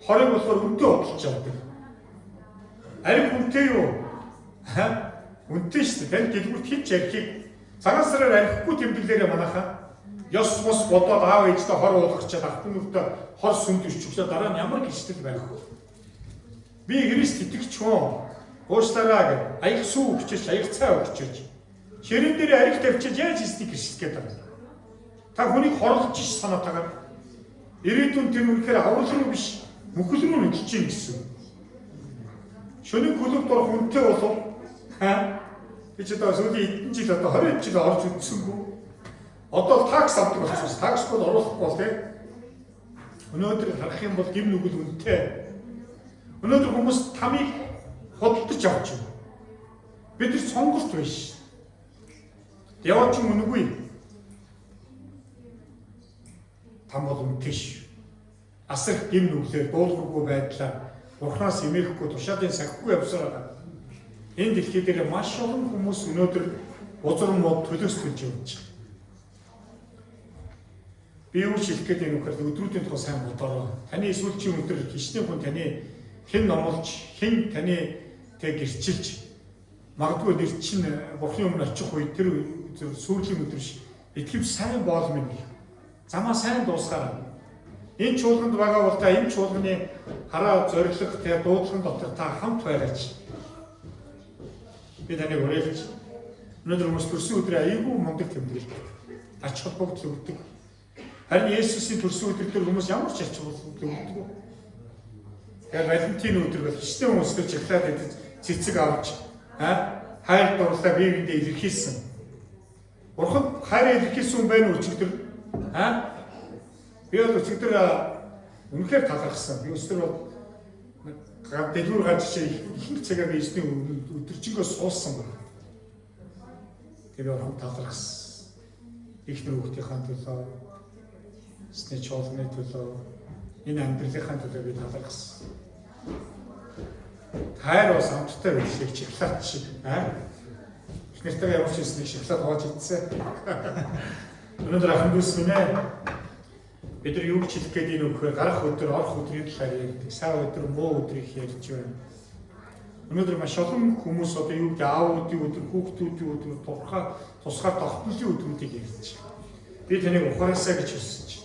Хорыг болохоор үнэтэй бодлож авдаг. Ариг хүнтэй юу? Үнэтэй шүү дээ. Тань дэлгүүрт хич ярихыг цагаан сараар арихгүй тэмдэглээрээ манайхаа. ёс мос бодоод аав ээжтэй хор уулгачаад ах хүмүүстээ хор сүндэрч өглөө дараа нь ямар гिचтэл байх вэ? Би Христ итгэж хүн уучлаарай гэж аяг сүү өгчөж аяг цай өгчөж ширэн дээр ариг тавьчиж яаж истик гिचгээд байгаа. Та хүнийг хорлож ш санаатаагаар ирээдүйн тэр үнэхээр аврал руу биш мөхөл рүү нэглэж чинь гэсэн. Шөнийн клуб дор хүнтэй болов би ч одоо сүүлийн эдэн жил одоо 20 жил орж үзсэнгүй. Одоо такс авдаг болчихсон. Таксгүй оруулахгүй бол тийм. Өнөөдөр харах юм бол гим нүгэл үнэтэй. Өнөөдөр хүмүүс тамиг хөдөлж авч байна. Бид нар сонголт биш. Яваач юм үнэгүй. Там бол үнэтэй ш. Асар гим нүглээр дуулахгүй байдлаар Бурханаас эмээхгүй тушаалын сахихгүй явсараа энэ дэлхий дээр маш олон хүмүүс өнөөдөр узар мод төлөөс төлж явж байна. Би юу хэлэх гээд энэ үгээр өдрүүдийн тухай сайн бодороо. Таны сүүлчийн өдөр хичнээн хүн таны хэн номлож, хэн таны тэг гэрчилж магадгүй нэр чинь Бурхны өмнө очих үед тэр сүүлийн өдөр ш итгэв сайн боол минь. Замаа сайн дуусгаарай. Энэ чуулганд байгаа бол та энэ чуулганы хараа зориг тэ дуудлагын дотор та хамт байгаач. Би таныг уриалж өнөөдөр хүмүүс төрсөн өдрөө аяйгүй мундаг тэмдэглэв. Ач холбогдол өгдөг. Харин Есүсийн төрсөн өдөр дээр хүмүүс ямар ч ач холбогдол өгдөг. Тэгэхээр Валентин өдөр бол хичнээн хүмүүс төр чиглаад идэж цэцэг авч хайр дурлаа бие биендээ илэрхийлсэн. Бурхан хайр илэрхийлсэн хүн байна уу өчигдөр? Би бол өчигдөр үнэхээр талархсан. Би өстөр бол дэлгүүр гаж их цагаа би эзний өдөржингөө суулсан байна. Тэгээ би талархсан. Их нөхөдийнхаа төлөө, эзний чуулганы төлөө, энэ амьдралынхаа төлөө би талархсан. Хайр бас амттай байх шиг чиглаад шиг эхнэртэйгээ ямар ч юм шиглаад хооч идсэн. Өнөөдөр ахын дүүс минь бид нар юу ч хэлэх гээд энэ өгөхөөр гарах өдөр, орох өдрийн талаар ярьдаг. Сайн өдөр, муу өдрийг ярьж байна. Өнөөдөр маш олон хүмүүс одоо юу гэдэг аавуудын өдөр, хүүхдүүдийн өдөр, тусгаар тогтнолын өдрүүдийг ярьж байна. Би таныг ухараасаа гэж хүсэж байна.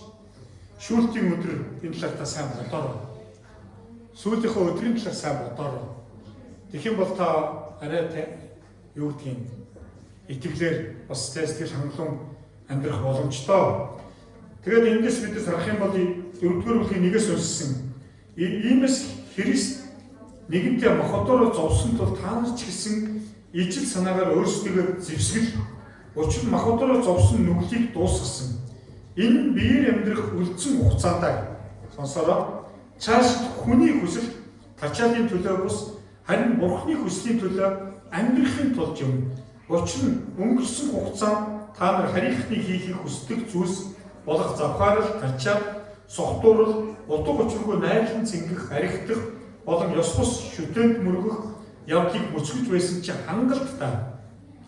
Шүүлтийн өдөр энэ талаар та сайн бодорой. Сүүлийнхээ өдрийн талаар сайн бодорой. Тэгэх юм бол та арай юу гэдгийг итгэлээр бас сэтгэл хангалуун амьдрах боломжтой. Тэгээд эндээс бид харах юм бол 4-р бүлгийн 1-ээс уншсан. Иймээс Христ нэгэнтээ махбодороо зовсон тул та нар ч гэсэн ижил санаагаар өөрсдөө зэвсгэл. Учир нь махбодороо зовсон нүглийг дуусгасан. Энэ нь биеэр амьдрах үлдсэн хугацаанд сонсороо цааш хүний хүсэл тачаалын төлөө бус харин Бурхны хүслийн төлөө амьдрахын тулд юм. Учир нь өнгөрсөн хугацаанд та нар харийнхны хийхийг хүсдэг зүйлс болох завхаарал, тачаал, согтуурал, утга учиргүй найрлан цэнгэх, архитах болон ёс бус шүтээнд мөргөх явдлыг мөцгөж байсан чинь хангалттай.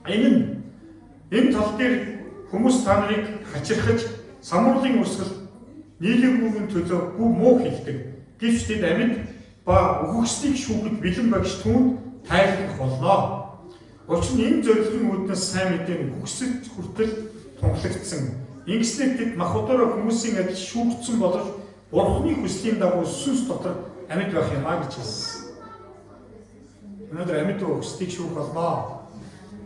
Энэ тал дээр хүмүүс та нарыг хачирхаж, самурлын урсгал, нийлэгүүгийн төлөө бүх муу хэлдэг. Гэвч тэд амьд ба үхэгсдийг шүүхэд бэлэн багш түүнд тайлбарлах болно. Учир нь энэ зорилгын үүднээс сайн мэдээ үхэгсэд хүртэл тунхлагдсан. Ингэснээр тэд махбодороо хүмүүсийн адил шүүгдсэн боловч Бурхны хүслийн дагуу сүнс дотор амьд байх юм гэж хэлсэн. Өнөөдөр амьд үхсдийг шүүх болно.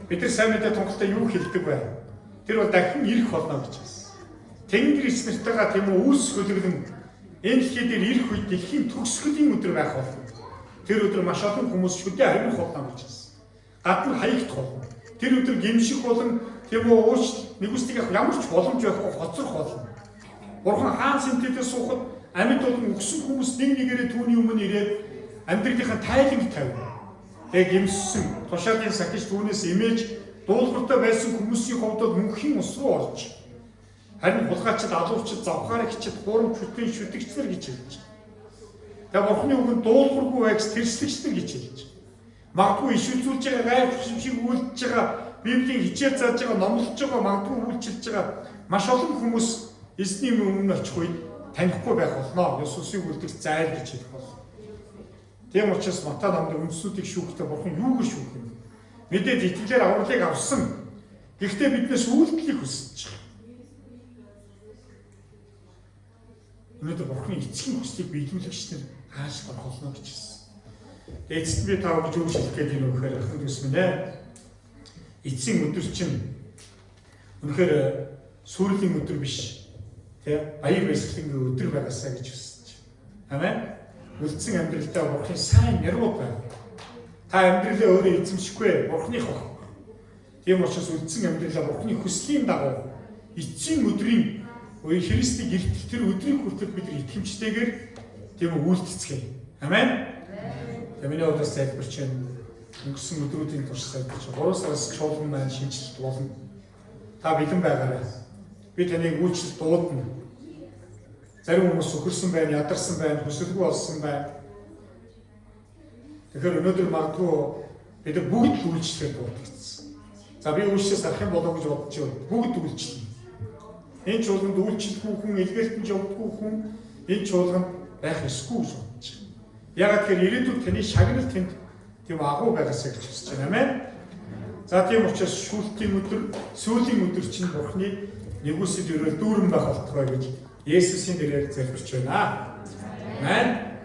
Бид нар сайн мэдээ тунхалтай юу хэлдэг вэ? Тэр бол дахин ирэх болно гэж хэлсэн. Тэнгэр эс нартайгаа тийм үү үүс хөлөглөн энэ дэлхий дээр ирэх үед дэлхийн төгсгөлийн өдөр байх болно. Тэр өдөр маш олон хүмүүс шүдээ хариулах болно гэж хэлсэн. Гадна хаягдах болно. Тэр өдөр гимших болон тийм үү ууч нэгүсдийг ямар ч боломж байхгүй хоцрох болно. Бурхан хаан сэнтэлдээ суухад амьд болон өгсөн хүмүүс нэг нэгээрээ түүний өмнө ирээд амьдралынхаа тайланг тавина. Тэгээ гимссэн тушаалын сахиж түүнээс имэж дуулууртай байсан хүмүүсийн хувьд мөнхийн ус руу орж харин хулгайчид, алуучид, завхаарагчид, хуурамч шүтэн шүтгчдэр гэж хэлж. Тэгээ Бурханы үгэнд дуулуургүй байгс тэрслэгчдэр гэж хэлж. Магадгүй иш үзүүлж байгаа гайх шиг үйлдэж байгаа Библийн хичээл зааж байгаа, номлож байгаа, магадгүй үйлчилж байгаа маш олон хүмүүс эзний өмнө очих үед танихгүй байх болно. Есүсийг үлдэх зайр гэж хэлэх болно. Тийм учраас Матай номын үндсүүдийг шүүхдээ Бурхан юу гэж шүүх юм? Мэдээд итгэлээр авралыг авсан. Гэхдээ биднээс үйлдэлийг хүсэж байгаа. өнөөдөр Бурхны эцгийн хүслийг биелүүлэгч нар хааш гарах болно гэж хэлсэн. Эцэст би тав гэж юу хэлэх гээд юм өгөхөр ахын төс минь ээ. Эцсийн өдөр чинь үнэхээр сүүлийн өдөр биш. Тэ баяр баясгалангийн өдөр байгаасаа гэж хүсэж байна. Амен. Үлдсэн амьдралдаа Бурхны сайн нэрвуу байна. Та амьдралаа өөрөө эзэмшихгүй Бурхных баг. Тийм учраас үлдсэн амьдралаа Бурхны хүслийн дагуу эцсийн өдрийн Христийг илтгэх тэр өдрийн хүртэл бид итгэмжтэйгээр тийм үйлдэцгээе. Амен. Миний удаас залбирч байна. Өнгөрсөн өдрүүдийн турш залбирч 3 сараас шуулган маань шинжилт болно. Та бэлэн байгаарай. Би таныг үйлчлэл дуудана. Зарим хүмүүс сөхөрсөн байна, ядарсан байна, хүсэлгүй болсон байна. Тэгэхээр өнөөдөр магадгүй бид бүгд үйлчлэхээр дуудагдсан. За би үйлчлээс арах юм болов гэж бодож байна. Бүгд үйлчлэнэ. Энэ чуулганд үйлчлэхгүй хүн, илгээлтэнд явдаггүй хүн энэ чуулганд байх ёсгүй гэж бодож байна. Ягаад гэхээр ирээдүйд таны шагнал тэнд тийм агуу байгаасаа гэж хүсэж байна. Амен. За тийм учраас сүүлийн өдөр чинь Бурхны нэгүсэл өрөөл дүүрэн байх болтугай гэж Есүсийн нэрээр залбирч байна. Амен.